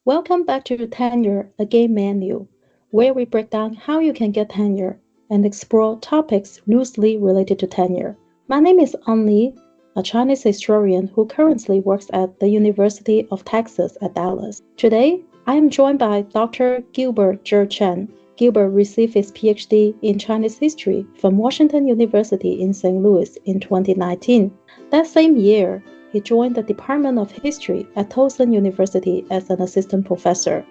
Welcome back to Tenure, a game menu, where we break down how you can get tenure and explore topics loosely related to tenure. My name is An Li, a Chinese historian who currently works at the University of Texas at Dallas. Today, I am joined by Dr. Gilbert Zhe Chen. Gilbert received his PhD in Chinese history from Washington University in St. Louis in 2019. That same year, he joined the Department of History at Towson University as an assistant professor.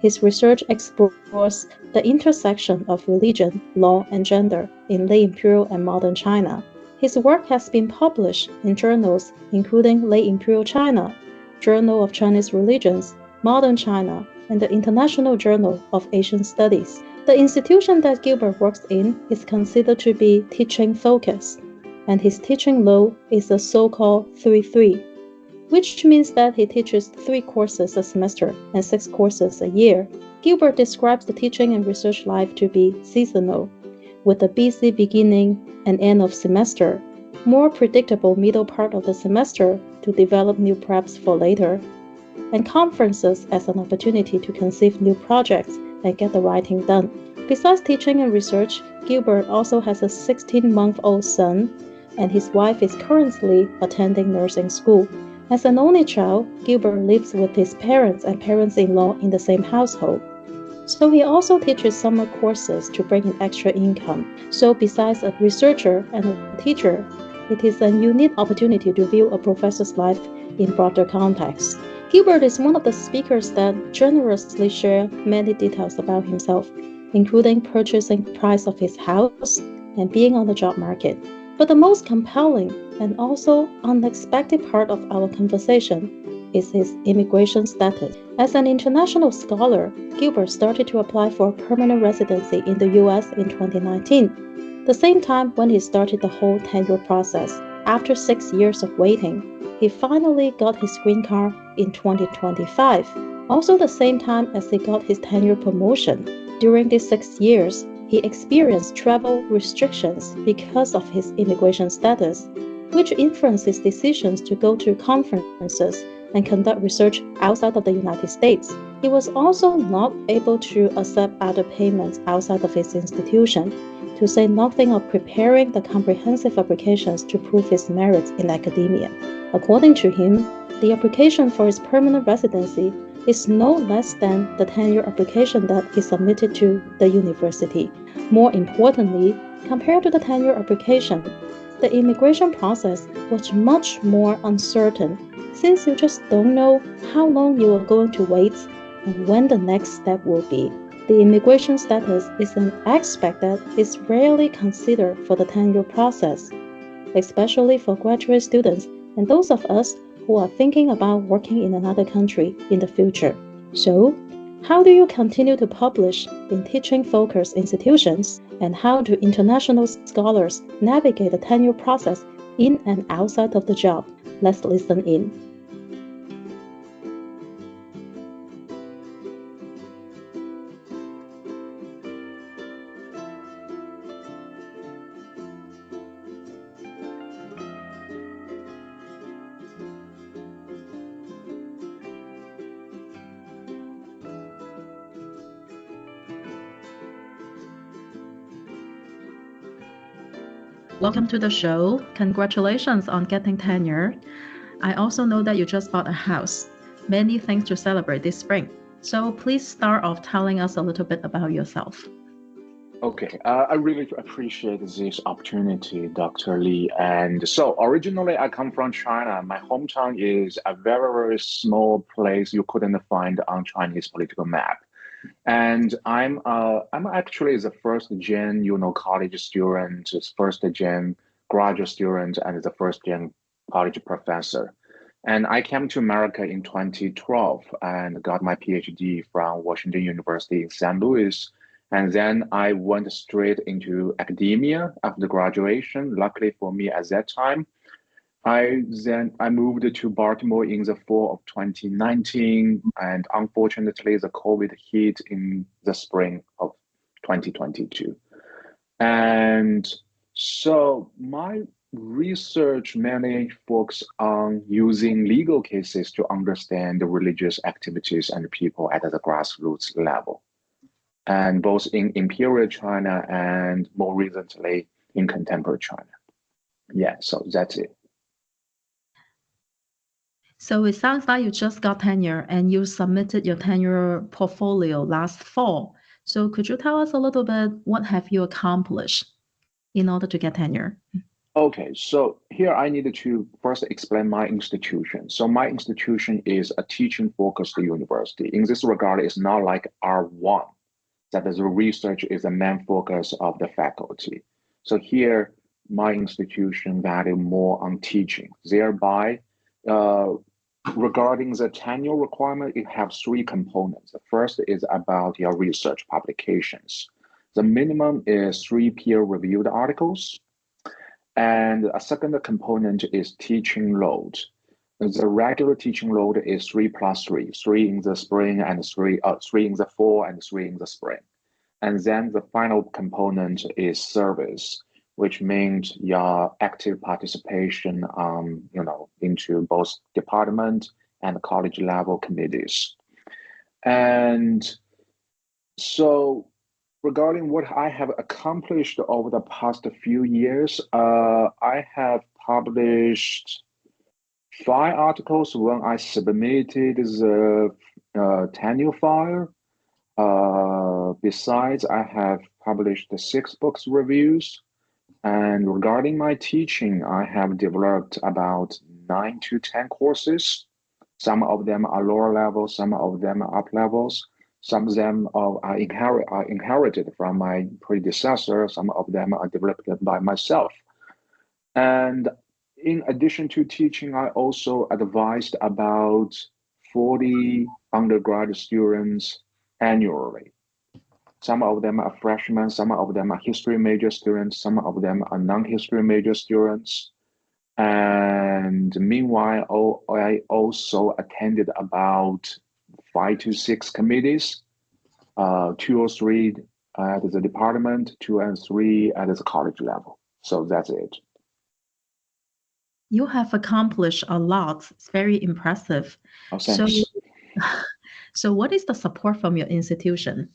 His research explores the intersection of religion, law, and gender in late imperial and modern China. His work has been published in journals including Late Imperial China, Journal of Chinese Religions, Modern China, and the International Journal of Asian Studies. The institution that Gilbert works in is considered to be teaching-focused, and his teaching load is the so-called 3-3, which means that he teaches 3 courses a semester and 6 courses a year. Gilbert describes the teaching and research life to be seasonal, with a busy beginning and end of semester, more predictable middle part of the semester to develop new preps for later, and conferences as an opportunity to conceive new projects and get the writing done. Besides teaching and research, Gilbert also has a 16-month-old son, and his wife is currently attending nursing school. As an only child, Gilbert lives with his parents and parents-in-law in the same household. So he also teaches summer courses to bring in extra income. So besides a researcher and a teacher, it is a unique opportunity to view a professor's life in broader context. Gilbert is one of the speakers that generously share many details about himself, including purchasing price of his house and being on the job market. But the most compelling and also unexpected part of our conversation is his immigration status. As an international scholar, Gilbert started to apply for permanent residency in the US in 2019, the same time when he started the whole tenure process. After 6 years of waiting, he finally got his green card in 2025, also the same time as he got his tenure promotion. During these 6 years, he experienced travel restrictions because of his immigration status, which influenced his decisions to go to conferences and conduct research outside of the United States. He was also not able to accept other payments outside of his institution, to say nothing of preparing the comprehensive applications to prove his merits in academia. According to him, the application for his permanent residency is no less than the tenure application that he submitted to the university. More importantly, compared to the tenure application, the immigration process was much more uncertain, since you just don't know how long you are going to wait and when the next step will be. The immigration status is an aspect that is rarely considered for the tenure process, especially for graduate students and those of us who are thinking about working in another country in the future. So, how do you continue to publish in teaching-focused institutions, and how do international scholars navigate the tenure process in and outside of the job? Let's listen in. Welcome to the show. Congratulations on getting tenure. I also know that you just bought a house. Many things to celebrate this spring. So please start off telling us a little bit about yourself. Okay, I really appreciate this opportunity, Dr. Li. And so originally I come from China. My hometown is a very, very small place you couldn't find on Chinese political map. And I'm actually the first gen, college student, first gen graduate student, and the first gen college professor. And I came to America in 2012 and got my PhD from Washington University in St. Louis. And then I went straight into academia after graduation. Luckily for me at that time, I moved to Baltimore in the fall of 2019, and unfortunately, the COVID hit in the spring of 2022. And so research mainly focus on using legal cases to understand the religious activities and people at the grassroots level, and both in imperial China and more recently in contemporary China. Yeah, so that's it. So it sounds like you just got tenure and you submitted your tenure portfolio last fall. So could you tell us a little bit what have you accomplished in order to get tenure? Okay, so here I needed to first explain my institution. So my institution is a teaching-focused university. In this regard, it's not like R1, that is the research is the main focus of the faculty. So here, my institution value more on teaching. Thereby, regarding the tenure requirement, it has three components. The first is about your research publications. The minimum is 3 peer-reviewed articles. And a second component is teaching load. The regular teaching load is 3+3, 3 in the spring and 3 in the fall and 3 in the spring. And then the final component is service, which means your active participation, into both department and college level committees. And so regarding what I have accomplished over the past few years, I have published 5 articles when I submitted the tenure file. Besides, I have published 6 books reviews. And regarding my teaching, I have developed about 9 to 10 courses. Some of them are lower level, some of them are up levels. Some of them are inherited from my predecessor. Some of them are developed by myself. And in addition to teaching, I also advised about 40 undergraduate students annually. Some of them are freshmen, some of them are history major students, some of them are non-history major students. And meanwhile, I also attended about 5 to 6 committees, 2 or 3 at the department, 2 and 3 at the college level. So that's it. You have accomplished a lot. It's very impressive. Oh, thanks. So what is the support from your institution?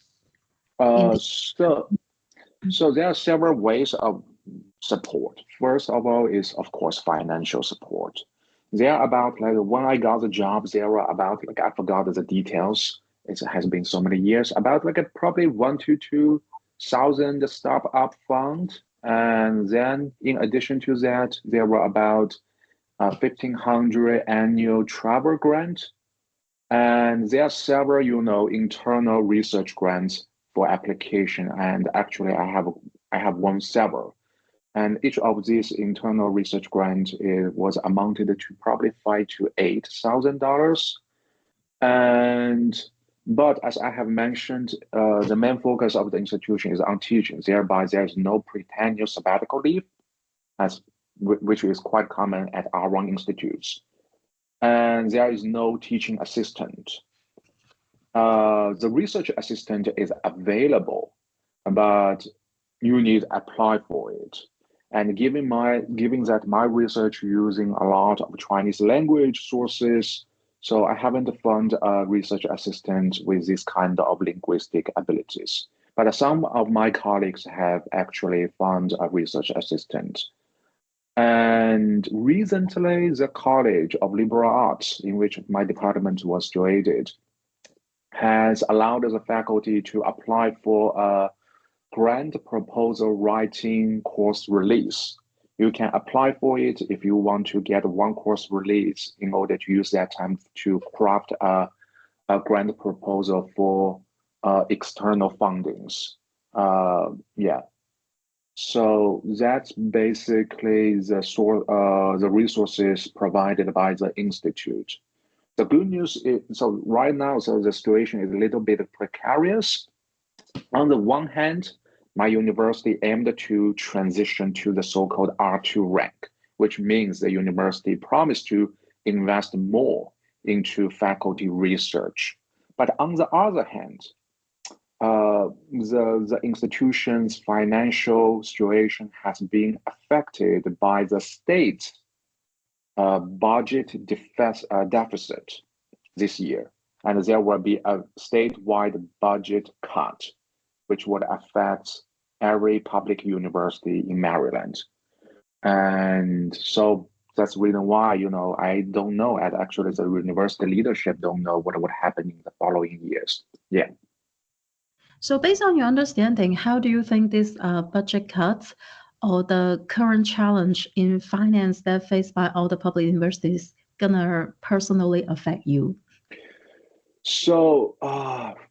So there are several ways of support. First of all is, of course, financial support. There are about, like, when I got the job, there were about, like, I forgot the details. It has been so many years, about like probably 1,000 to 2,000 startup fund. And then in addition to that, there were about 1,500 annual travel grant. And there are several, internal research grants for application. And actually, I have won several. And each of these internal research grants was amounted to probably $5,000 to $8,000. But as I have mentioned, the main focus of the institution is on teaching. Thereby, there is no pre-tenure sabbatical leave, which is quite common at R1 institutes. And there is no teaching assistant. The research assistant is available, but you need to apply for it. And given that my research using a lot of Chinese language sources, so I haven't found a research assistant with this kind of linguistic abilities. But some of my colleagues have actually found a research assistant. And recently, the College of Liberal Arts, in which my department was situated, has allowed the faculty to apply for a grant proposal writing course release. You can apply for it if you want to get one course release in order to use that time to craft a grant proposal for external fundings. Yeah. So that's basically the resources provided by the institute. The good news is, so right now, so the situation is a little bit precarious. On the one hand, my university aimed to transition to the so-called R2 rank, which means the university promised to invest more into faculty research. But on the other hand, the institution's financial situation has been affected by the state deficit this year, and there will be a statewide budget cut, which would affect every public university in Maryland. And so that's the reason why, I don't know, and actually the university leadership don't know what would happen in the following years. Yeah. So based on your understanding, how do you think this budget cuts or the current challenge in finance that faced by all the public universities gonna personally affect you? So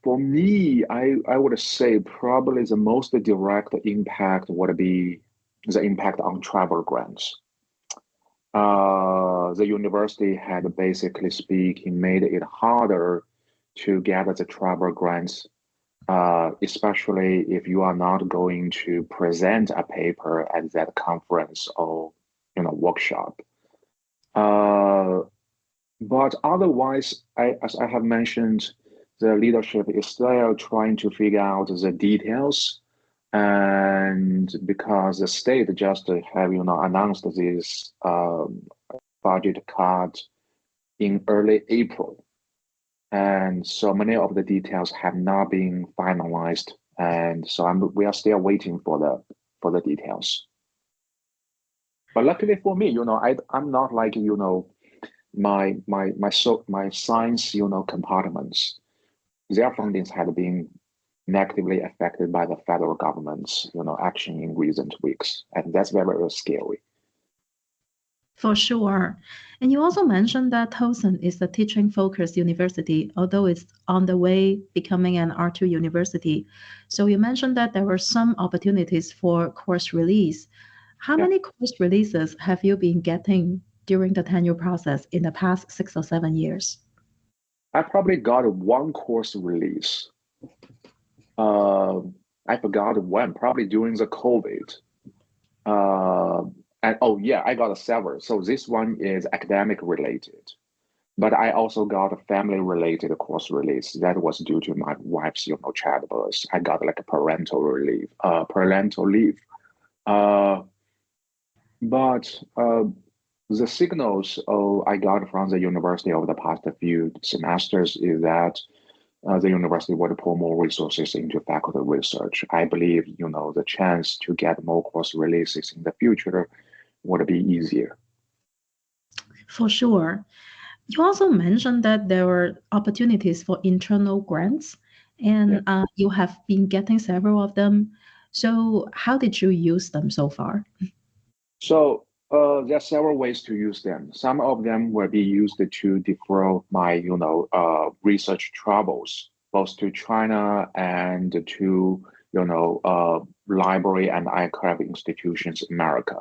for me, I would say probably the most direct impact would be the impact on travel grants. The university had basically speaking made it harder to get the travel grants, especially if you are not going to present a paper at that conference or workshop. But otherwise, as I have mentioned, the leadership is still trying to figure out the details. And because the state just have announced this budget cut in early April, and so many of the details have not been finalized, and so we are still waiting for the details. But luckily for me, I'm not like my science compartments. Their fundings had been negatively affected by the federal government's action in recent weeks, and that's very, very scary. For sure. And you also mentioned that Towson is a teaching-focused university, although it's on the way becoming an R2 university. So you mentioned that there were some opportunities for course release. How Yeah, many course releases have you been getting during the tenure process in the past 6 or 7 years? I probably got one course release. Uh, I forgot when, probably during the COVID. And oh yeah, I got several. So this one is academic related, but I also got a family related course release that was due to my wife's childbirth. I got like a parental leave. Uh, but the signals I got from the university over the past few semesters is that the university would pour more resources into faculty research. I believe, the chance to get more course releases in the future would be easier. For sure. You also mentioned that there were opportunities for internal grants, Yeah. and you have been getting several of them. So, how did you use them so far? So there are several ways to use them. Some of them will be used to defer my, research travels, both to China and to, library and archive institutions in America.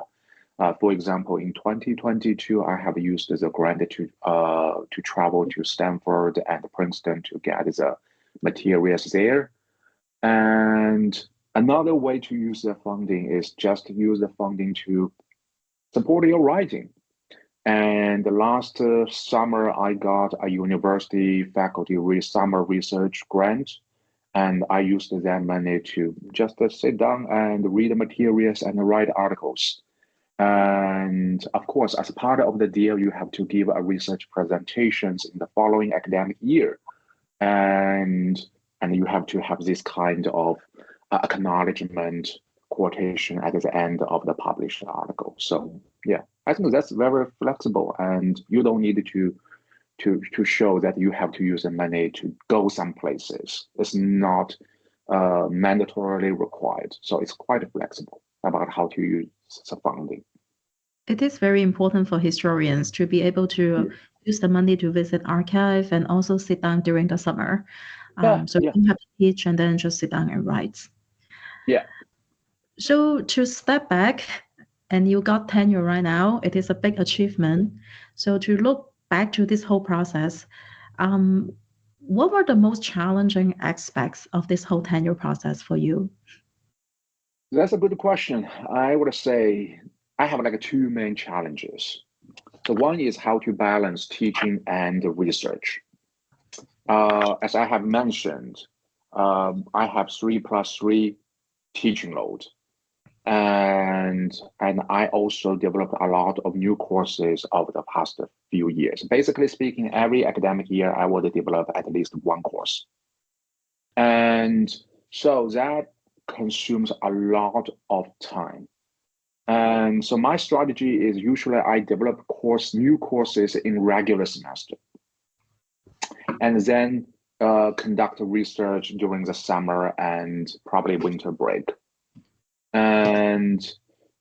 For example, in 2022, I have used the grant to travel to Stanford and Princeton to get the materials there. And another way to use the funding is just to use the funding to support your writing. And last summer, I got a university faculty summer research grant, and I used that money to just sit down and read the materials and write articles. And of course, as part of the deal, you have to give a research presentations in the following academic year, and you have to have this kind of acknowledgement quotation at the end of the published article. So yeah, I think that's very flexible, and you don't need to show that you have to use the money to go some places. It's not mandatorily required, so it's quite flexible about how to use the funding. It is very important for historians to be able to Yeah, use the money to visit archive and also sit down during the summer. yeah, So you yeah, don't have to teach and then just sit down and write. yeah. So to step back, and you got tenure right now, it is a big achievement. So to look back to this whole process, um, what were the most challenging aspects of this whole tenure process for you? That's a good question. I would say I have like two main challenges. So one is how to balance teaching and research. As I have mentioned, I have 3+3 teaching load. And I also developed a lot of new courses over the past few years. Basically speaking, every academic year I would develop at least one course. And so that consumes a lot of time. And so my strategy is usually I develop new courses in regular semester and then conduct research during the summer and probably winter break. And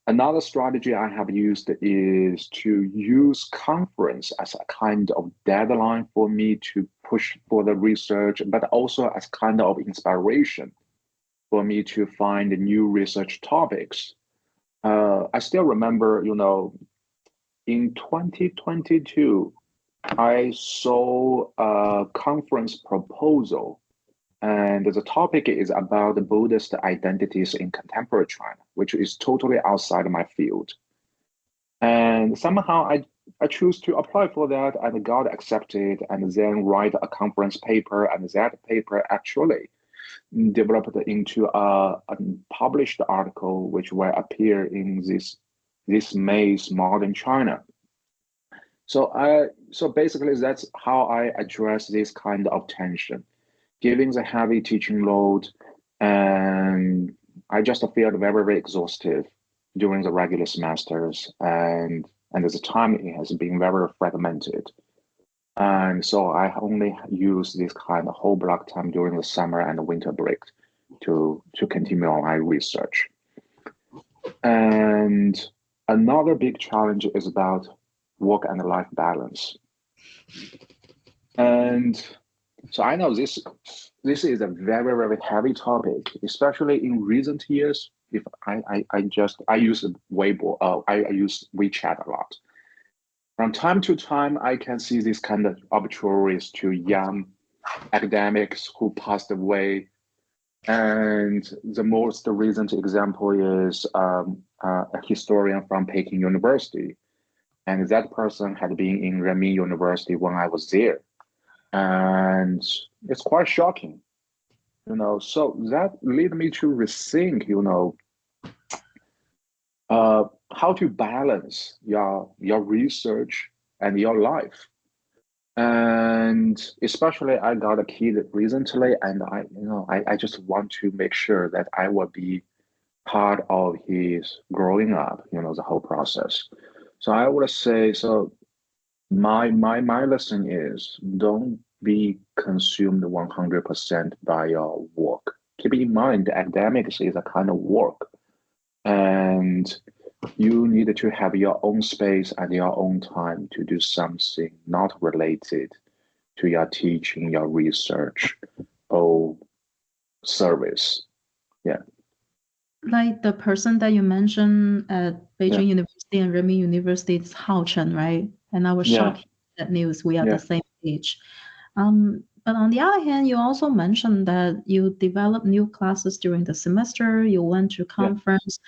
another strategy I have used is to use conference as a kind of deadline for me to push for the research, but also as kind of inspiration for me to find new research topics. I still remember, in 2022, I saw a conference proposal, and the topic is about the Buddhist identities in contemporary China, which is totally outside my field. And somehow I choose to apply for that and got accepted and then write a conference paper. And that paper actually developed into a published article, which will appear in this May's Modern China. So basically that's how I address this kind of tension, giving the heavy teaching load, and I just feel very, very exhaustive during the regular semesters, and the time it has been very fragmented. And so I only use this kind of whole block time during the summer and the winter break to continue on my research. And another big challenge is about work and life balance. And so I know this is a very, very heavy topic, especially in recent years. If I use Weibo, I use WeChat a lot. From time to time, I can see this kind of obituaries to young academics who passed away. And the most recent example is a historian from Peking University. And that person had been in Renmin University when I was there. And it's quite shocking, so that led me to rethink, how to balance your research and your life. And especially I got a kid recently, and I just want to make sure that I will be part of his growing up, the whole process. So I would say, so my lesson is don't be consumed 100% by your work. Keep in mind, academics is a kind of work, and you need to have your own space and your own time to do something not related to your teaching, your research, or service. Yeah. Like the person that you mentioned at Beijing Yeah. University and Renmin University is Hao Chen, right? And I was Yeah. shocked at that news. We are Yeah. the same age. But on the other hand, you also mentioned that you developed new classes during the semester, you went to conference,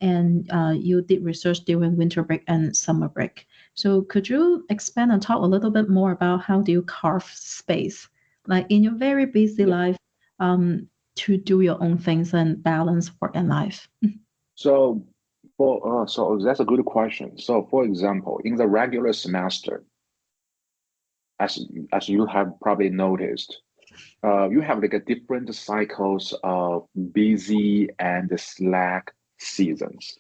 and you did research during winter break and summer break. So could you expand and talk a little bit more about how do you carve space, like in your very busy life, to do your own things and balance work and life? So so that's a good question. So for example, in the regular semester, as you have probably noticed, you have like a different cycles of busy and slack seasons.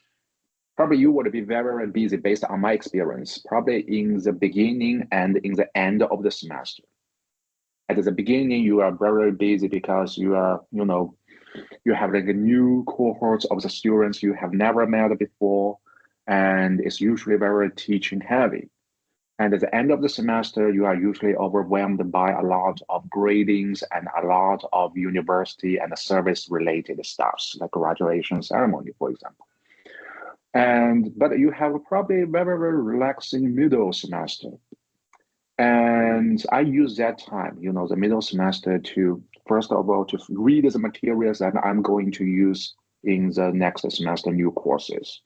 Probably you would be very, very busy based on my experience, probably in the beginning and in the end of the semester. At the beginning, you are very, very busy because you are, you have like a new cohort of the students you have never met before, and it's usually very teaching heavy. And at the end of the semester, you are usually overwhelmed by a lot of gradings and a lot of university and service related stuff, like graduation ceremony, for example. But you have probably very, very relaxing middle semester. And I use that time, the middle semester to, first of all, to read the materials that I'm going to use in the next semester new courses,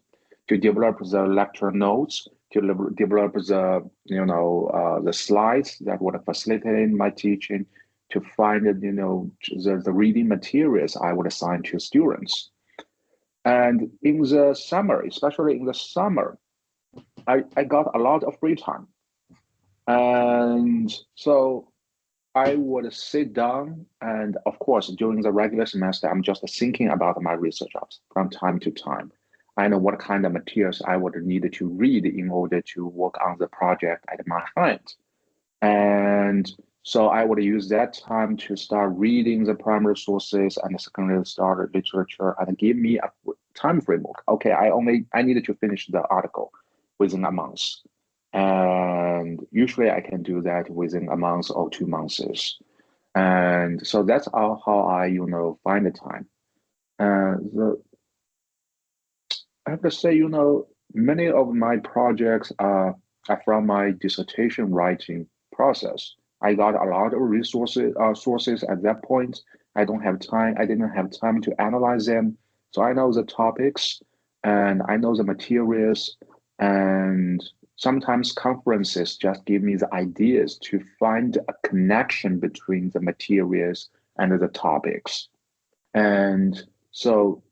to develop the lecture notes, to develop the, the slides that would facilitate my teaching, to find, the reading materials I would assign to students. And in the summer, especially in the summer, I got a lot of free time. And so I would sit down, and of course, during the regular semester, I'm just thinking about my research from time to time. I know what kind of materials I would need to read in order to work on the project at my hand. And so I would use that time to start reading the primary sources and the secondary start literature and give me a time framework. Okay, I needed to finish the article within a month. And usually I can do that within a month or 2 months. And so that's how I, find the time. I have to say, many of my projects are from my dissertation writing process. I got a lot of sources at that point. I didn't have time to analyze them. So I know the topics and I know the materials, and sometimes conferences just give me the ideas to find a connection between the materials and the topics. And so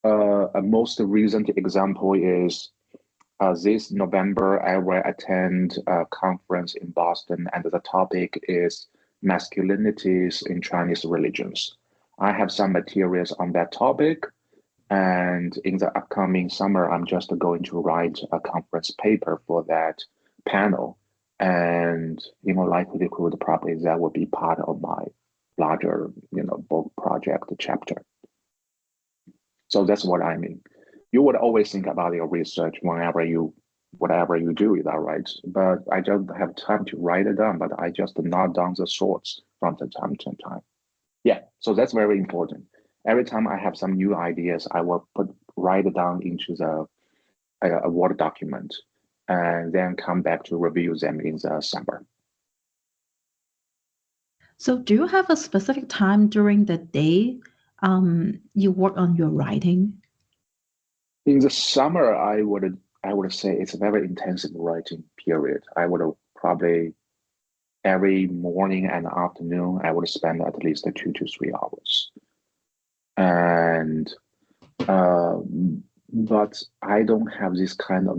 a most recent example is this November, I will attend a conference in Boston, and the topic is masculinities in Chinese religions. I have some materials on that topic, and in the upcoming summer, I'm just going to write a conference paper for that panel. And, likelihood probably that will be part of my larger, book project chapter. So that's what I mean. You would always think about your research whatever you do, is that right? But I don't have time to write it down, but I just note down the thoughts from the time to time. Yeah, so that's very important. Every time I have some new ideas, I will write it down into a Word document and then come back to review them in the summer. So do you have a specific time during the day you work on your writing? In the summer, I would say it's a very intensive writing period. I would probably every morning and afternoon, I would spend at least 2 to 3 hours. And but I don't have this kind of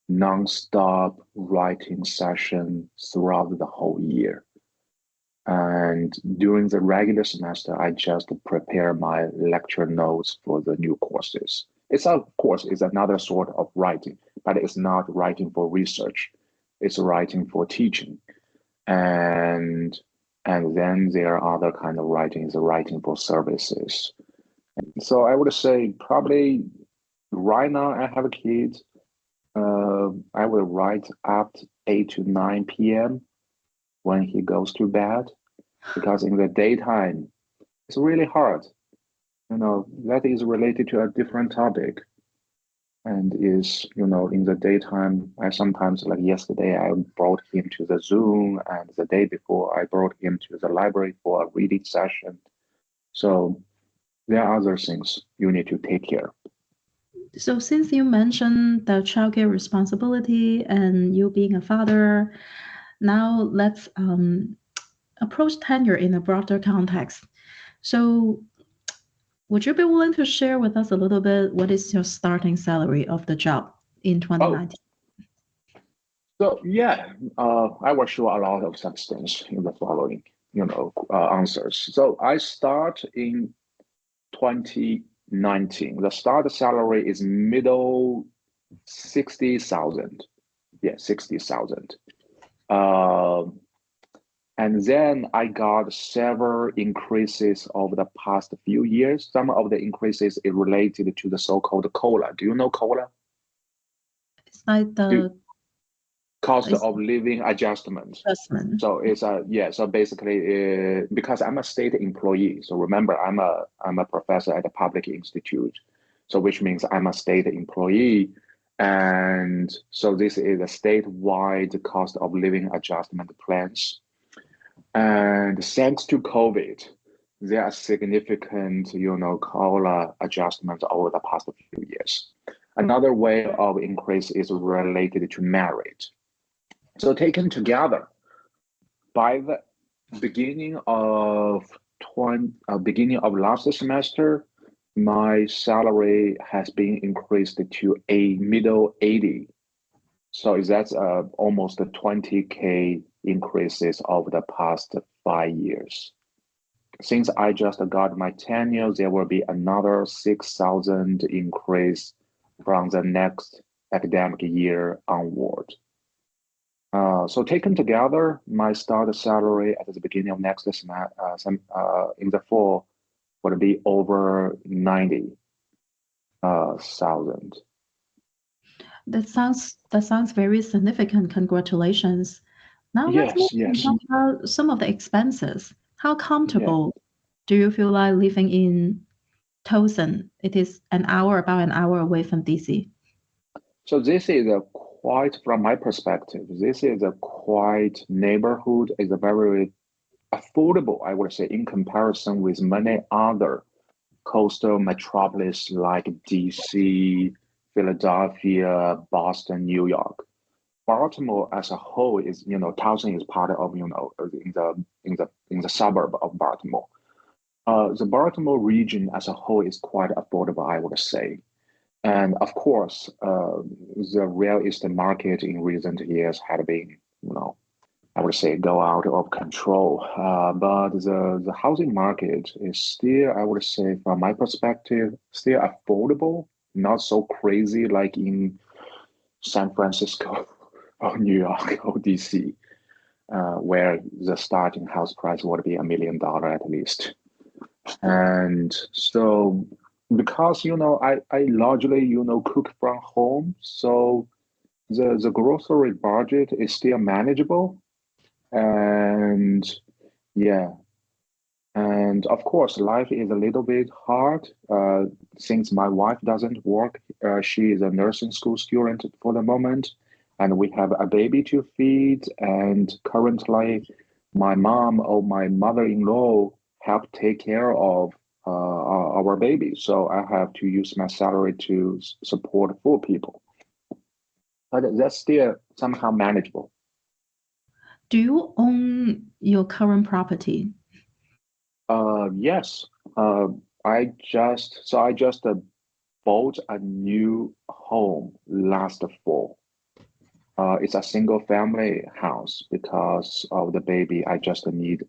non-stop writing session throughout the whole year. And during the regular semester, I just prepare my lecture notes for the new courses. It's of course is another sort of writing, but it's not writing for research. It's writing for teaching. And then there are other kind of writing, the writing for services. So I would say probably right now I have a kid. I will write at 8 to 9 p.m. when he goes to bed, because in the daytime, it's really hard. That is related to a different topic. And is, in the daytime, I sometimes, like yesterday, I brought him to the Zoom, and the day before, I brought him to the library for a reading session. So there are other things you need to take care. So since you mentioned the childcare responsibility and you being a father, now let's approach tenure in a broader context. So would you be willing to share with us a little bit what is your starting salary of the job in 2019? So yeah, I will show a lot of substance in the following, answers. So I start in 2019. The start salary is middle 60,000. Yeah, 60,000. And then I got several increases over the past few years. Some of the increases is related to the so-called COLA. Do you know COLA? It's like the cost of living adjustment. So it's so basically because I'm a state employee. So remember, I'm a professor at a public institute. So which means I'm a state employee. And so this is a statewide cost of living adjustment plans. And thanks to COVID, there are significant, COLA adjustments over the past few years. Another way of increase is related to merit. So taken together, by the beginning of last semester, my salary has been increased to a middle 80. So that's almost 20K increases over the past 5 years. Since I just got my tenure, there will be another 6,000 increase from the next academic year onward. So taken together, my start salary at the beginning of next semester, in the fall, would be over 90,000. That sounds very significant. Congratulations. Now let's move Yes, and yes, talk about some of the expenses. How yeah. comfortable do you feel like living in Towson? It is about an hour away from DC. So this is a quite, from my perspective, this is a quite neighborhood, is a very affordable, I would say, in comparison with many other coastal metropolis like DC, Philadelphia, Boston, New York. Baltimore as a whole is, Towson is part of, in the suburb of Baltimore. The Baltimore region as a whole is quite affordable, I would say. And of course, the real estate market in recent years had been, I would say, go out of control. But the housing market is still, I would say, from my perspective, still affordable, not so crazy like in San Francisco or New York or DC, where the starting house price would be $1 million at least. And so, because I largely cook from home, so the grocery budget is still manageable. And yeah, and of course, life is a little bit hard since my wife doesn't work. She is a nursing school student for the moment, and we have a baby to feed. And currently, my mom or my mother-in-law help take care of our baby. So I have to use my salary to support 4 people. But that's still somehow manageable. Do you own your current property? Yes. Uh, I just bought a new home last fall. It's a single family house because of the baby.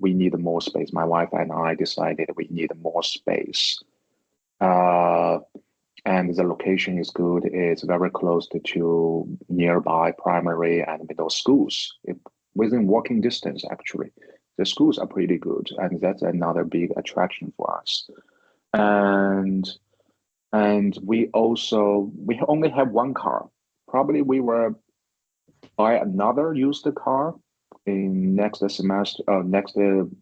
We need more space. My wife and I decided we need more space. Uh, and the location is good. It's very close to nearby primary and middle schools. Within walking distance, actually. The schools are pretty good, and that's another big attraction for us. And we only have one car. Probably we will buy another used car in next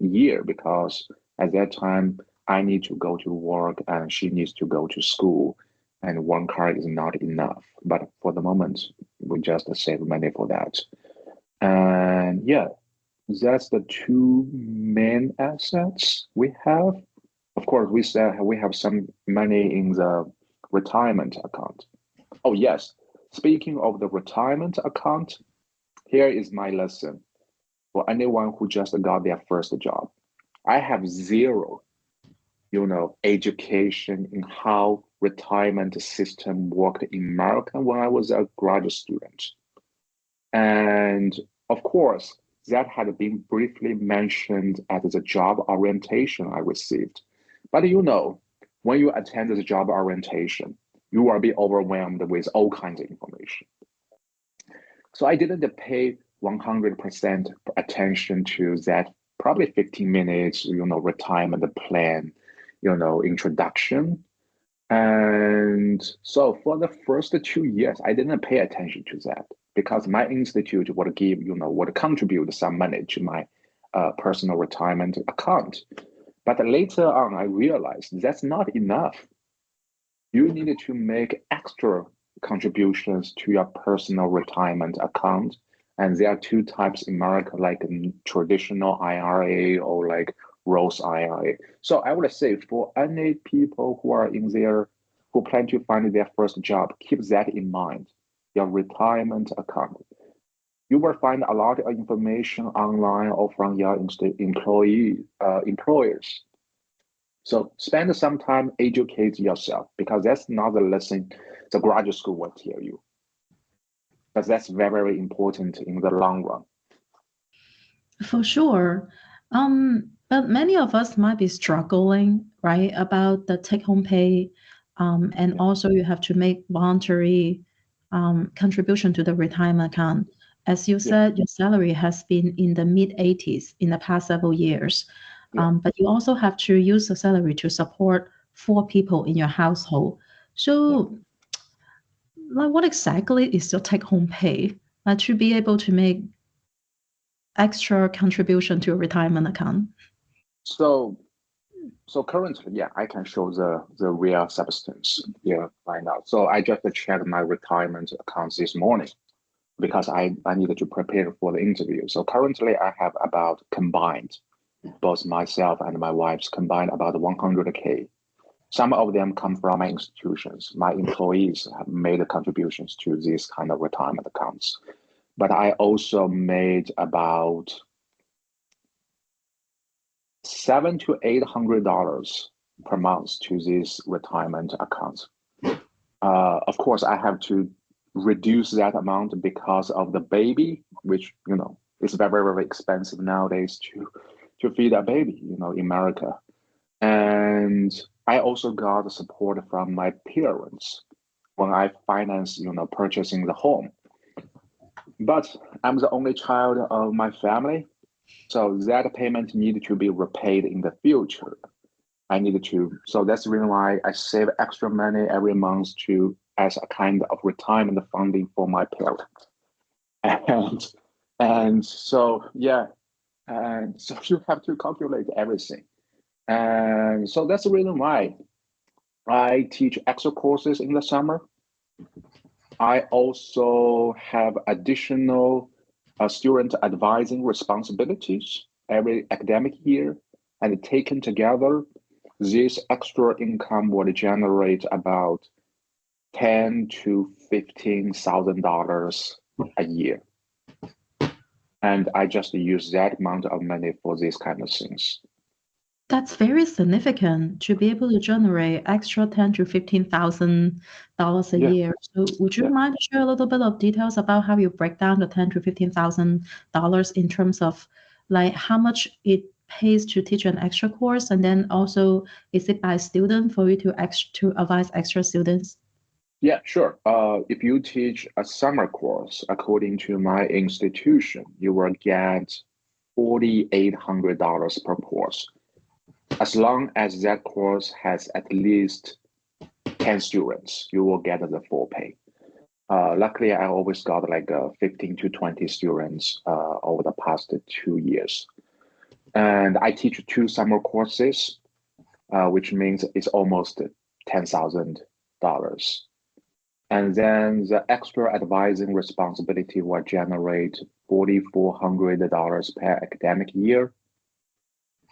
year, because at that time I need to go to work and she needs to go to school, and one car is not enough. But for the moment, we just save money for that. And yeah, that's the two main assets we have. Of course, we have some money in the retirement account. Oh, yes. Speaking of the retirement account, here is my lesson for anyone who just got their first job. I have zero, education in how retirement system worked in America when I was a graduate student. And of course, that had been briefly mentioned at the job orientation I received. But when you attend the job orientation, you will be overwhelmed with all kinds of information. So I didn't pay 100% attention to that, probably 15 minutes, retirement plan, introduction. And so for the first 2 years, I didn't pay attention to that because my institute would contribute some money to my personal retirement account. But later on, I realized that's not enough. You need to make extra contributions to your personal retirement account. And there are two types in America, like traditional IRA or like Roth IRA. So I would say for any people who are in there, who plan to find their first job, keep that in mind, your retirement account. You will find a lot of information online or from your employers. So spend some time educate yourself because that's not the lesson the graduate school will tell you. Because that's very, very important in the long run. For sure. But many of us might be struggling, right, about the take-home pay. And Yeah, also you have to make voluntary contribution to the retirement account. As you yeah, said, your salary has been in the mid 80s in the past several years. yeah. But you also have to use the salary to support four people in your household. Yeah. So, like, what exactly is your take-home pay? To be able to make extra contribution to a retirement account. So so currently, yeah, I can show the real substance here right now. So I just checked my retirement accounts this morning because I needed to prepare for the interview. So currently I have about combined, both myself and my wife's combined about 100K. Some of them come from my institutions. My employees have made contributions to these kind of retirement accounts. But I also made about $700 to $800 per month to these retirement accounts. Of course, I have to reduce that amount because of the baby, which is very, very expensive nowadays to feed a baby, in America. And I also got support from my parents when I finance, purchasing the home. But I'm the only child of my family, so that payment needed to be repaid in the future. I needed to, so that's the reason why I save extra money every month to as a kind of retirement funding for my parents. And so yeah, and so you have to calculate everything. And so that's the reason why I teach extra courses in the summer. I also have additional student advising responsibilities every academic year, and taken together, this extra income would generate about $10,000 to $15,000 a year, and I just use that amount of money for these kind of things. That's very significant to be able to generate extra 10 to 15,000 dollars a Yeah, year. So would you yeah. mind to share a little bit of details about how you break down the 10 to 15,000 dollars in terms of like how much it pays to teach an extra course, and then also is it by student for you to advise extra students? Yeah, sure. If you teach a summer course according to my institution, you will get $4,800 per course. As long as that course has at least 10 students, you will get the full pay. Luckily, I always got like 15 to 20 students over the past 2 years. And I teach two summer courses, which means it's almost $10,000. And then the extra advising responsibility will generate $4,400 per academic year.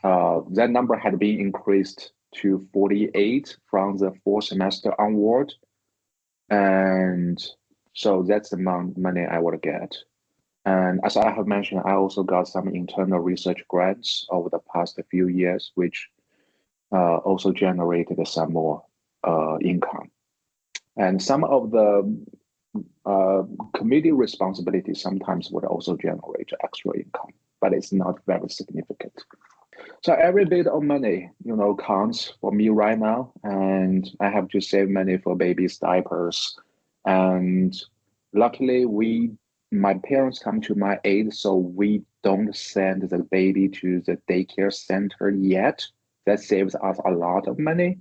That number had been increased to 48 from the fourth semester onward. And so that's the amount of money I would get. And as I have mentioned, I also got some internal research grants over the past few years, which also generated some more income. And some of the uh, committee responsibilities sometimes would also generate extra income, but it's not very significant. So every bit of money, counts for me right now, and I have to save money for baby's diapers. And luckily, my parents come to my aid, so we don't send the baby to the daycare center yet. That saves us a lot of money,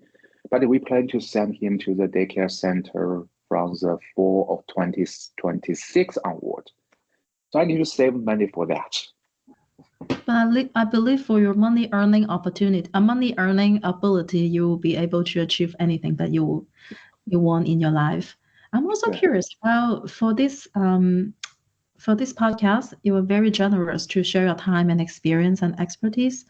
but we plan to send him to the daycare center from the fall of 2026 onward. So I need to save money for that. But I believe for your money earning opportunity, a money earning ability, you will be able to achieve anything that you want in your life. I'm also Yeah. curious about for this podcast, you were very generous to share your time and experience and expertise.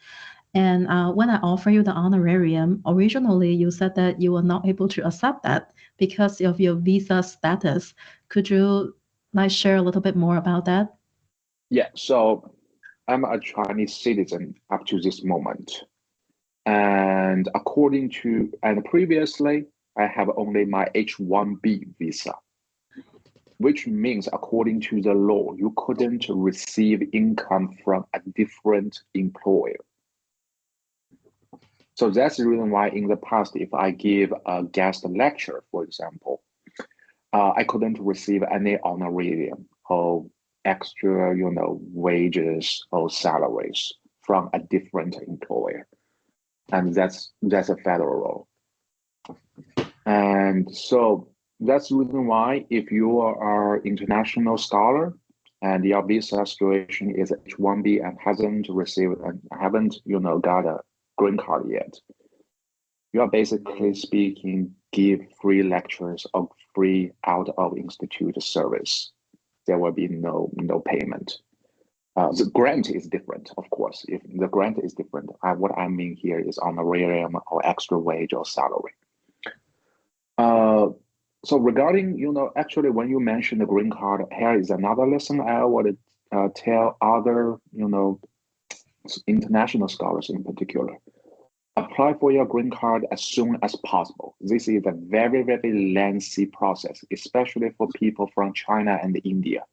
And when I offer you the honorarium, originally you said that you were not able to accept that because of your visa status. Could you like share a little bit more about that? Yeah, so I'm a Chinese citizen up to this moment. And previously, I have only my H-1B visa, which means according to the law, you couldn't receive income from a different employer. So that's the reason why in the past, if I give a guest lecture, for example, I couldn't receive any honorarium or extra, wages or salaries from a different employer. And that's a federal law. And so that's the reason why if you are international scholar and your visa situation is H-1B and hasn't received and haven't, got a green card yet, you are basically speaking, give free lectures or free out of institute service. There will be no payment. The grant is different, of course. If the grant is different, what I mean here is honorarium or extra wage or salary. So regarding, actually when you mention the green card, here is another lesson I would tell other, international scholars in particular. Apply for your green card as soon as possible. This is a very, very lengthy process, especially for people from China and India.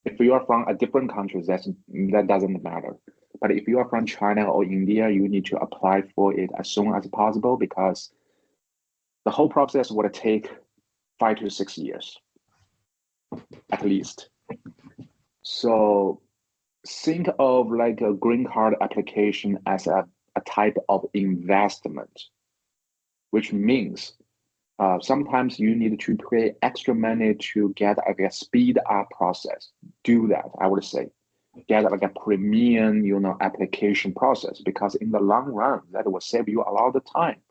If you are from a different country, that doesn't matter. But if you are from China or India, you need to apply for it as soon as possible because the whole process would take 5 to 6 years, at least. So think of like a green card application as a type of investment, which means sometimes you need to pay extra money to get like a speed up process. Do that, I would say. Get like a premium, application process because in the long run, that will save you a lot of time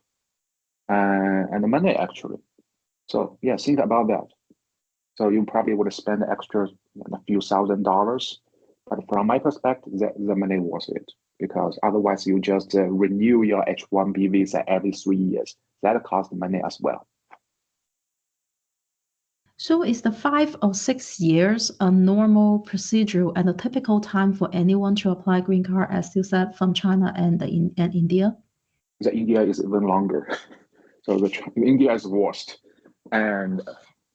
and the money actually. So yeah, think about that. So you probably would spend extra a few $1,000s, but from my perspective, the money worth it because otherwise you just renew your H-1B visa every 3 years. That costs money as well. So is the 5 or 6 years a normal procedure and a typical time for anyone to apply green card, as you said, from China and India? The India is even longer. So India is worst. And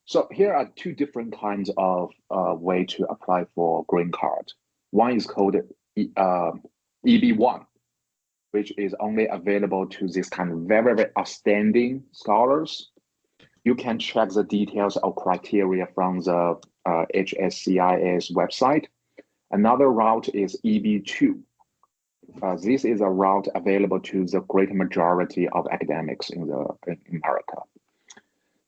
so here are two different kinds of way to apply for green card. One is called EB1, which is only available to this kind of very, very outstanding scholars. You can check the details or criteria from the HSCIS website. Another route is EB2. This is a route available to the great majority of academics in America.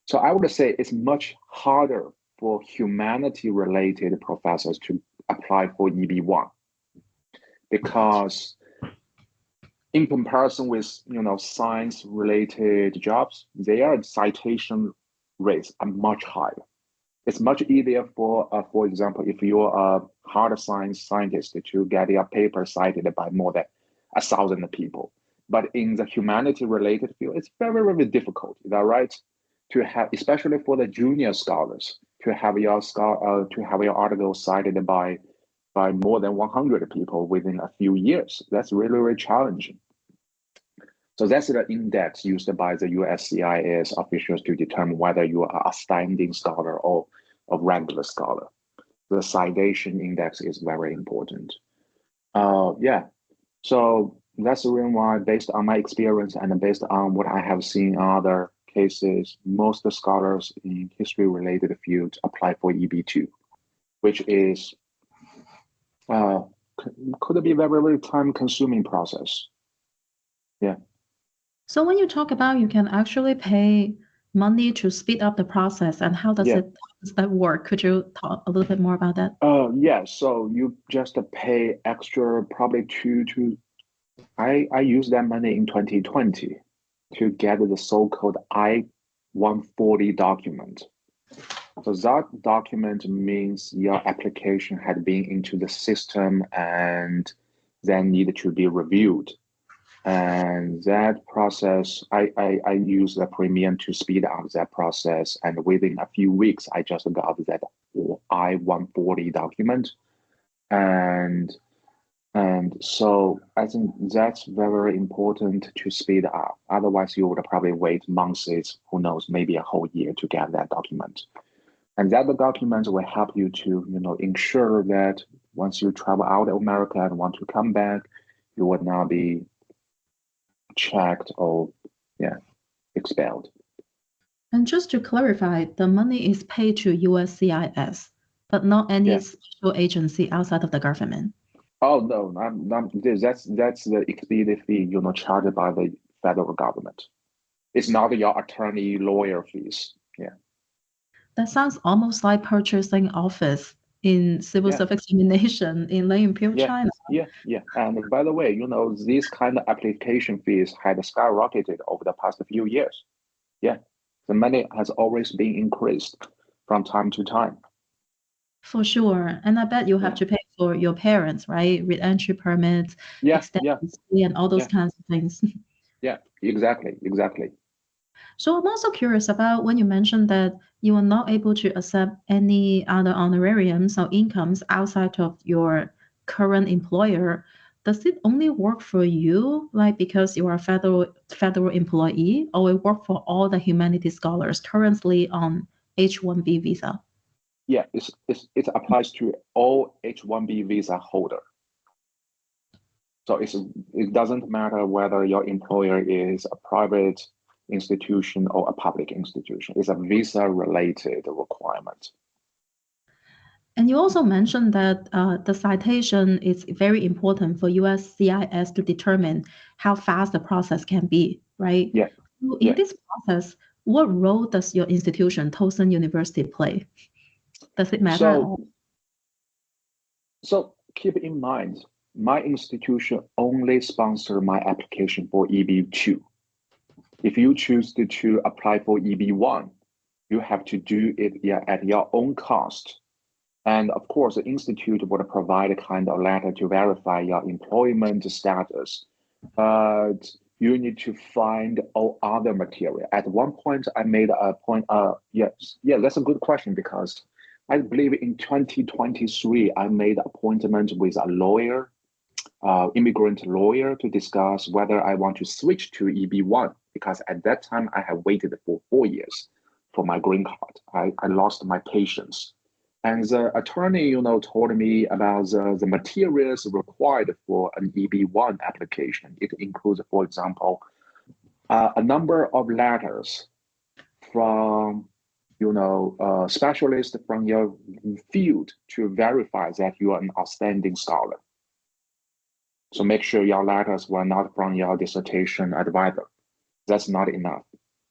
So I would say it's much harder for humanity-related professors to apply for EB1 because in comparison with science-related jobs, their citation rates are much higher. It's much easier for example, if you're a hard science scientist to get your paper cited by more than 1,000 people. But in the humanity-related field, it's very, very difficult. Is that right? To have, especially for the junior scholars, to have your article cited by more than 100 people within a few years. That's really, really challenging. So that's the index used by the USCIS officials to determine whether you are a standing scholar or a regular scholar. The citation index is very important. Yeah, so that's the reason why, based on my experience and based on what I have seen in other cases, most scholars in history-related fields apply for EB2, which is could be a very, very time-consuming process. Yeah. So when you talk about you can actually pay money to speed up the process, and how does that work? Could you talk a little bit more about that? Yeah. So you just pay extra, probably I used that money in 2020 to get the so-called I-140 document. So that document means your application had been into the system and then needed to be reviewed. And that process, I use the premium to speed up that process. And within a few weeks, I just got that I-140 document. And so I think that's very important to speed up. Otherwise, you would probably wait months, who knows, maybe a whole year to get that document. And that the document will help you to, ensure that once you travel out of America and want to come back, you would not be checked or, yeah, expelled. And just to clarify, the money is paid to USCIS, but not any Yeah. special agency outside of the government. Oh no, that's the expedient fee, charged by the federal government. It's not your attorney lawyer fees. Yeah. That sounds almost like purchasing office in civil Yeah. service examination in Lane Yeah. China. Yeah. Yeah. And by the way, these kind of application fees had skyrocketed over the past few years. Yeah. The money has always been increased from time to time. For sure. And I bet you have Yeah. to pay for your parents, right? Re-entry permits, Yeah. Yeah. extended stay, and all those Yeah. kinds of things. Yeah. Exactly. Exactly. So I'm also curious about when you mentioned that you are not able to accept any other honorariums or incomes outside of your current employer. Does it only work for you, like because you are a federal employee, or it work for all the humanities scholars currently on H-1B visa? Yeah. It applies to all H-1B visa holder. So it doesn't matter whether your employer is a private institution or a public institution. It's a visa-related requirement. And you also mentioned that the citation is very important for USCIS to determine how fast the process can be, right? Yeah, So in yeah. this process, what role does your institution, Towson University, play? Does it matter at So all? so keep in mind, my institution only sponsor my application for EB2. If you choose to apply for EB1, you have to do it, yeah, at your own cost. And of course, the institute would provide a kind of letter to verify your employment status. But you need to find all other material. At one point, I made a point. Yes, yeah, that's a good question because I believe in 2023, I made an appointment with a lawyer, immigrant lawyer, to discuss whether I want to switch to EB1 because at that time I had waited for 4 years for my green card. I lost my patience. And the attorney, told me about the materials required for an EB1 application. It includes, for example, a number of letters from, specialists from your field to verify that you are an outstanding scholar. So make sure your letters were not from your dissertation advisor. That's not enough.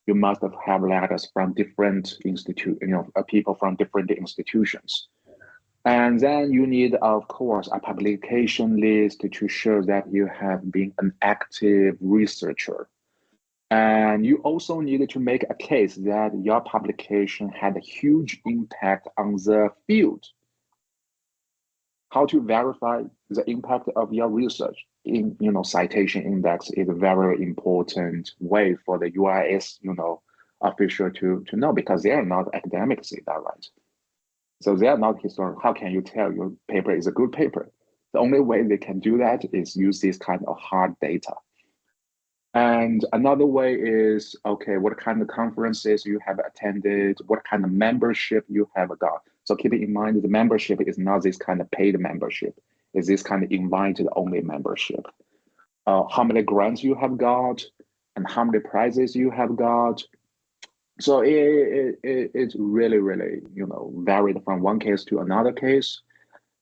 You must have letters from different people from different institutions. And then you need, of course, a publication list to show that you have been an active researcher. And you also need to make a case that your publication had a huge impact on the field. How to verify the impact of your research in, citation index is a very important way for the UIS, official to know because they are not academics, is that right? So they are not historical. How can you tell your paper is a good paper? The only way they can do that is use this kind of hard data. And another way is, okay, what kind of conferences you have attended, what kind of membership you have got. So keep in mind, the membership is not this kind of paid membership. It's this kind of invited only membership. How many grants you have got and how many prizes you have got. So it's really, really, varied from one case to another case.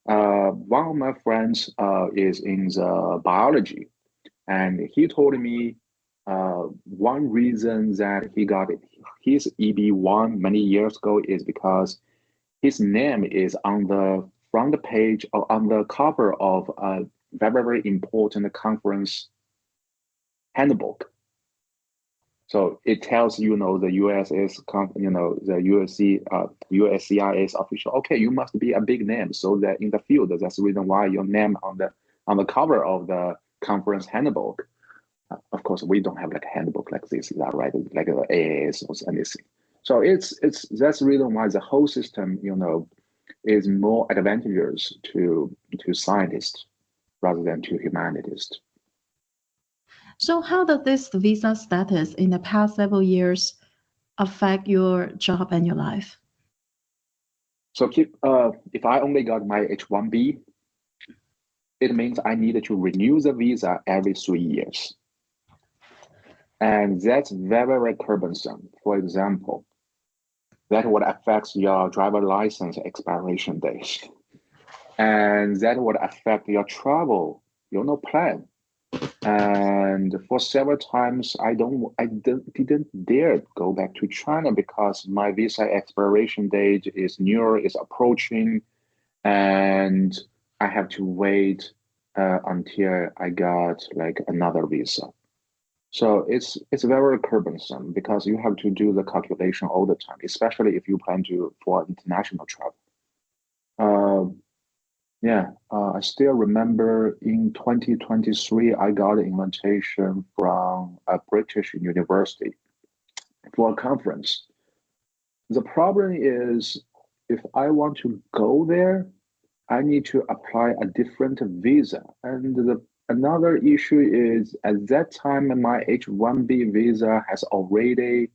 One of my friends is in the biology, and he told me one reason that he got his EB1 many years ago is because his name is on the front page or on the cover of a very, very important conference handbook. So it tells the USS, the USCIS official. Okay, you must be a big name, so that in the field, that's the reason why your name on the cover of the conference handbook. Of course, we don't have like a handbook like this, is that right? Like the AAS or anything. So it's that's the reason why the whole system, is more advantageous to scientists rather than to humanities. So how does this visa status in the past several years affect your job and your life? So if I only got my H-1B, it means I needed to renew the visa every 3 years. And that's very, very cumbersome. For example, that would affect your driver license expiration date. And that would affect your travel, plan. And for several times, I didn't dare go back to China because my visa expiration date is approaching, and I have to wait until I got like another visa. So it's very cumbersome because you have to do the calculation all the time, especially if you plan for international travel. I still remember in 2023, I got an invitation from a British university for a conference. The problem is, if I want to go there, I need to apply a different visa. And another issue is at that time, my H-1B visa has already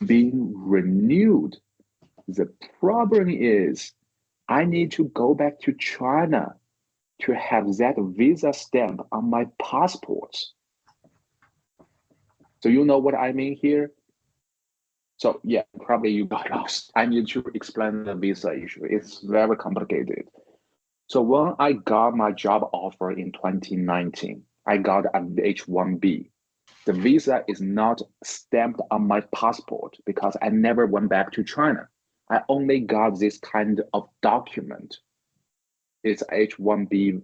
been renewed. The problem is I need to go back to China to have that visa stamp on my passport. So you know what I mean here? So yeah, probably you got lost. I need to explain the visa issue. It's very complicated. So when I got my job offer in 2019, I got an H-1B. The visa is not stamped on my passport because I never went back to China. I only got this kind of document. It's H-1B,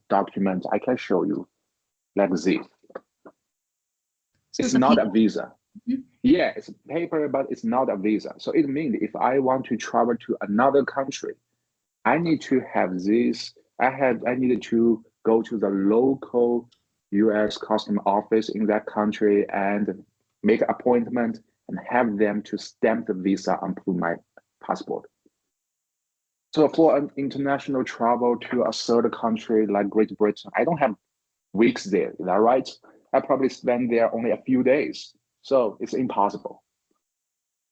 document. I can show you like this. So it's not a visa. Mm-hmm. Yeah, it's paper, but it's not a visa. So it means if I want to travel to another country, I need to have this. I needed to go to the local U.S. custom office in that country and make an appointment and have them to stamp the visa onto my passport. So for an international travel to a third country like Great Britain, I don't have weeks there. Is that right? I probably spend there only a few days. So it's impossible.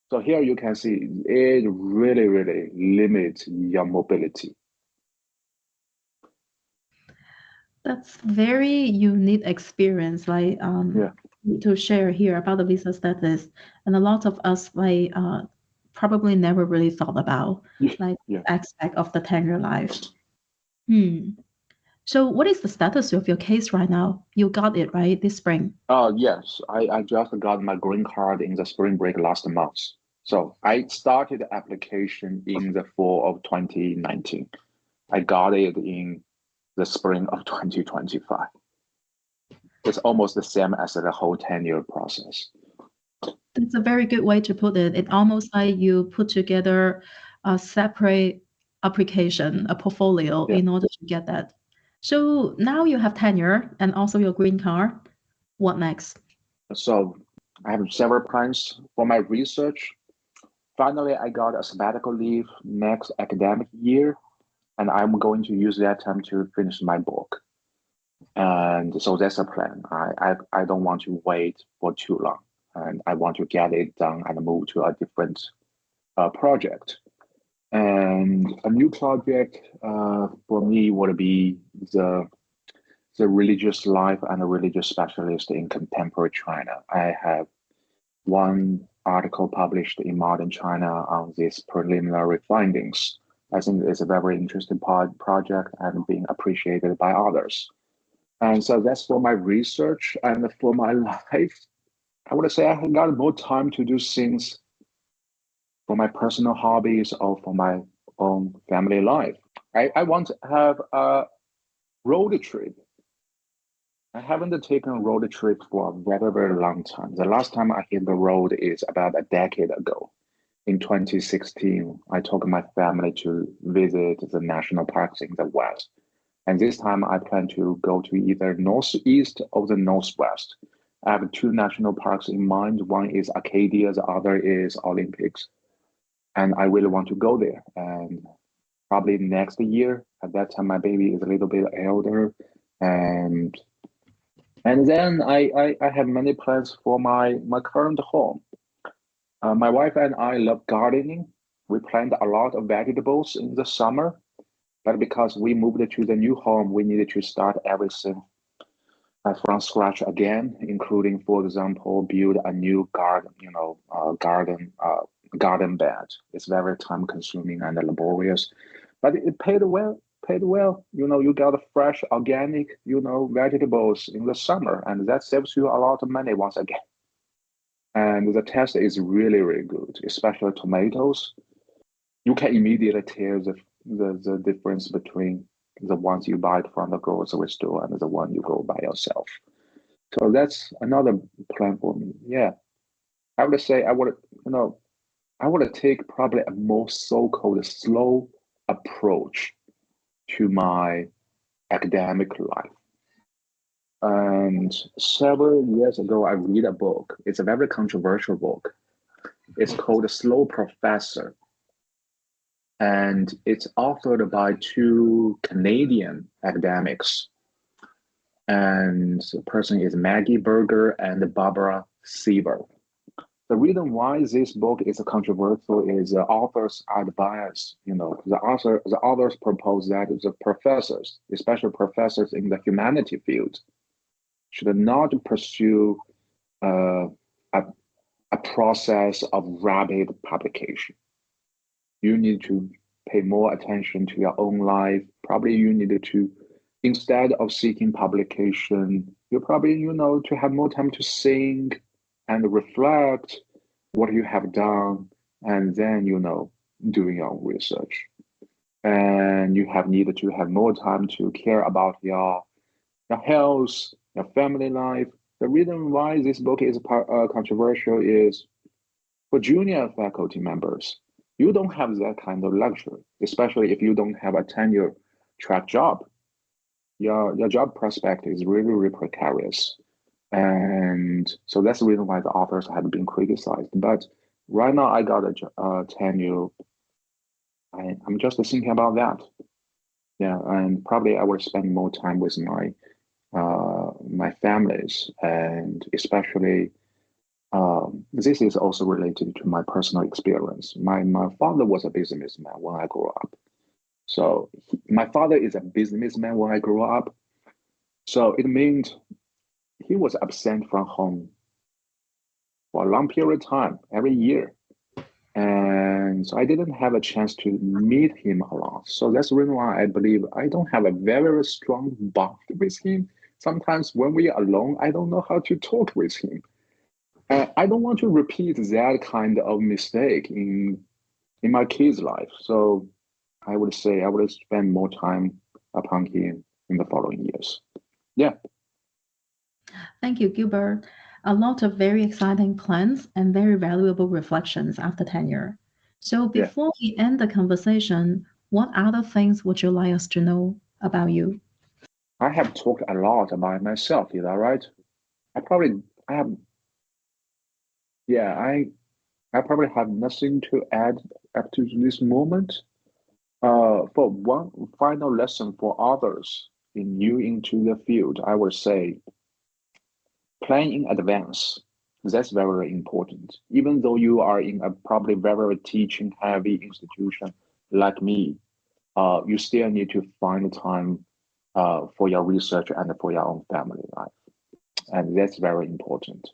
So here you can see it really, really limits your mobility. That's very unique experience, to share here about the visa status, and a lot of us probably never really thought about aspect of the tenure life. So what is the status of your case right now? You got it, right, this spring? Yes, I just got my green card in the spring break last month. So I started the application in the fall of 2019. I got it in the spring of 2025. It's almost the same as the whole tenure process. That's a very good way to put it. It's almost like you put together a separate application, a portfolio in order to get that. So now you have tenure and also your green card. What next? So I have several plans for my research. Finally, I got a sabbatical leave next academic year, and I'm going to use that time to finish my book. And so that's a plan. I don't want to wait for too long, and I want to get it done and move to a different project. And a new project for me would be the religious life and a religious specialist in contemporary China. I have one article published in Modern China on these preliminary findings. I think it's a very interesting project and being appreciated by others. And so that's for my research. And for my life, I would say I have got more time to do things for my personal hobbies or for my own family life. I want to have a road trip. I haven't taken a road trip for a very, very long time. The last time I hit the road is about a decade ago. In 2016, I took my family to visit the national parks in the West. And this time I plan to go to either Northeast or the Northwest. I have two national parks in mind. One is Acadia, the other is Olympics. And I really want to go there and probably next year. At that time, my baby is a little bit elder, and then I have many plans for my current home. My wife and I love gardening. We planted a lot of vegetables in the summer, but because we moved to the new home, we needed to start everything from scratch again, including, for example, build a new garden, garden bed. It's very time consuming and laborious, but it paid well. Paid well. You got fresh, organic, vegetables in the summer, and that saves you a lot of money once again. And the taste is really, really good, especially tomatoes. You can immediately tell the difference between the ones you buy from the grocery store and the one you go by yourself. So that's another plan for me. Yeah, I would say I would take probably a more so-called slow approach to my academic life. And several years ago, I read a book. It's a very controversial book. It's called Slow Professor, and it's authored by two Canadian academics. And the person is Maggie Berger and Barbara Sieber. The reason why this book is controversial is the author's advice. The authors propose that the professors, especially professors in the humanity field, should not pursue a, a process of rapid publication. You need to pay more attention to your own life. Probably you need to, instead of seeking publication, you probably, to have more time to think and reflect what you have done, and then, doing your own research. And you have needed to have more time to care about your health, your family life. The reason why this book is controversial is for junior faculty members. You don't have that kind of luxury, especially if you don't have a tenure track job. Your job prospect is really, really precarious. And so that's the reason why the authors have been criticized. But right now I got a tenure. I'm just thinking about that. Yeah, and probably I will spend more time with my families, and especially this is also related to my personal experience. My father was a businessman when I grew up. So my father is a businessman when I grew up. So it means he was absent from home for a long period of time, every year. And so I didn't have a chance to meet him a lot. So that's the reason why I believe I don't have a very, very strong bond with him. Sometimes when we are alone, I don't know how to talk with him. I don't want to repeat that kind of mistake in my kid's life. So I would say I would spend more time upon him in the following years. Yeah. Thank you, Gilbert. A lot of very exciting plans and very valuable reflections after tenure. So Yeah. before we end the conversation, what other things would you like us to know about you? I have talked a lot about myself, is that right? I have, yeah, I probably have nothing to add up to this moment. For one final lesson for others in new into the field, I would say plan in advance. That's very, very important. Even though you are in a probably very, very teaching heavy institution like me, you still need to find time for your research and for your own family life. And that's very important.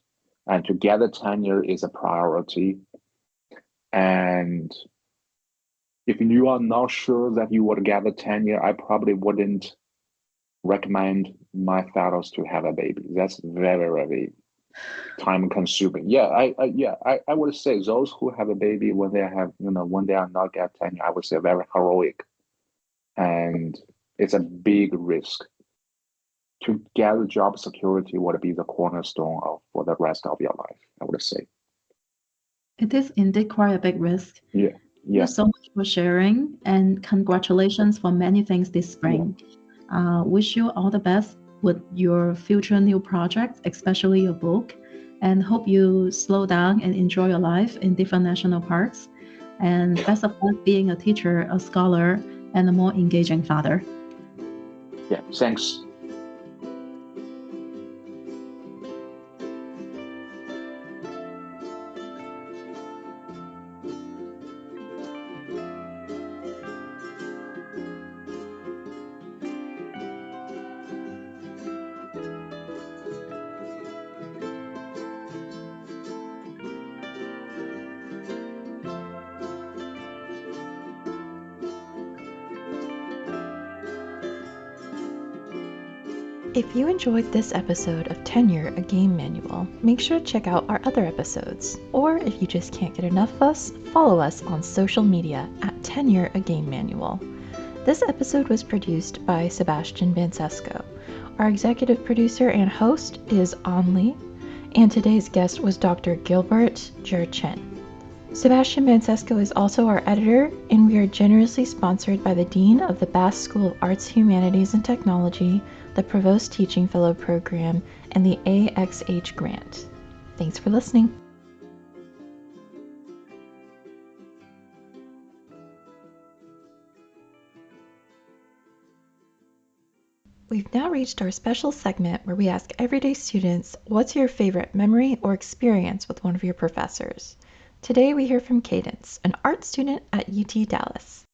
And to gather tenure is a priority. And if you are not sure that you would gather tenure, I probably wouldn't recommend my fellows to have a baby. That's very, very time consuming. Yeah, I would say those who have a baby when they have, when they are not get tenure, I would say very heroic. And it's a big risk. To get job security would be the cornerstone for the rest of your life, I would say. It is indeed quite a big risk. Yeah. Thank you so much for sharing, and congratulations for many things this spring. Wish you all the best with your future new projects, especially your book, and hope you slow down and enjoy your life in different national parks. And best of luck being a teacher, a scholar, and a more engaging father. Yeah, thanks. If you enjoyed this episode of Tenure, a Game Manual, make sure to check out our other episodes. Or if you just can't get enough of us, follow us on social media at Tenure, a Game Manual. This episode was produced by Sebastian Bancesco. Our executive producer and host is An Li, and today's guest was Dr. Gilbert Zhe Chen. Sebastian Bancesco is also our editor, and we are generously sponsored by the Dean of the Bass School of Arts, Humanities, and Technology, the Provost Teaching Fellow Program, and the AXH Grant. Thanks for listening. We've now reached our special segment where we ask everyday students, what's your favorite memory or experience with one of your professors? Today we hear from Cadence, an art student at UT Dallas.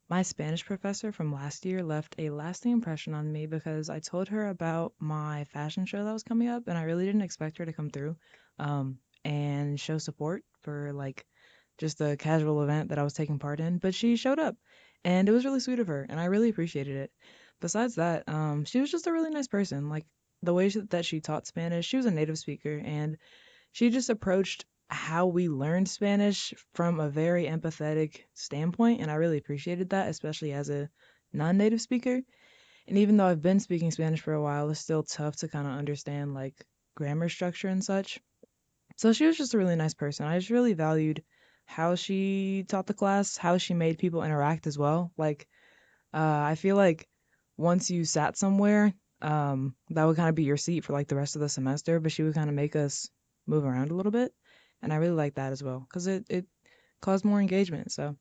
My Spanish professor from last year left a lasting impression on me because I told her about my fashion show that was coming up, and I really didn't expect her to come through and show support for like just a casual event that I was taking part in. But she showed up, and it was really sweet of her, and I really appreciated it. Besides that, she was just a really nice person. Like the way that she taught Spanish, she was a native speaker, and she just approached how we learned Spanish from a very empathetic standpoint, and I really appreciated that, especially as a non-native speaker. And even though I've been speaking Spanish for a while, it's still tough to kind of understand like grammar structure and such. So she was just a really nice person. I just really valued how she taught the class, how she made people interact as well. Like I feel like once you sat somewhere, that would kind of be your seat for like the rest of the semester, but she would kind of make us move around a little bit. And I really like that as well because it caused more engagement. So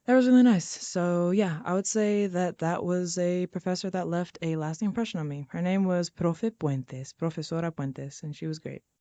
that was really nice. So yeah, I would say that that was a professor that left a lasting impression on me. Her name was Profe Puentes, Profesora Puentes, and she was great.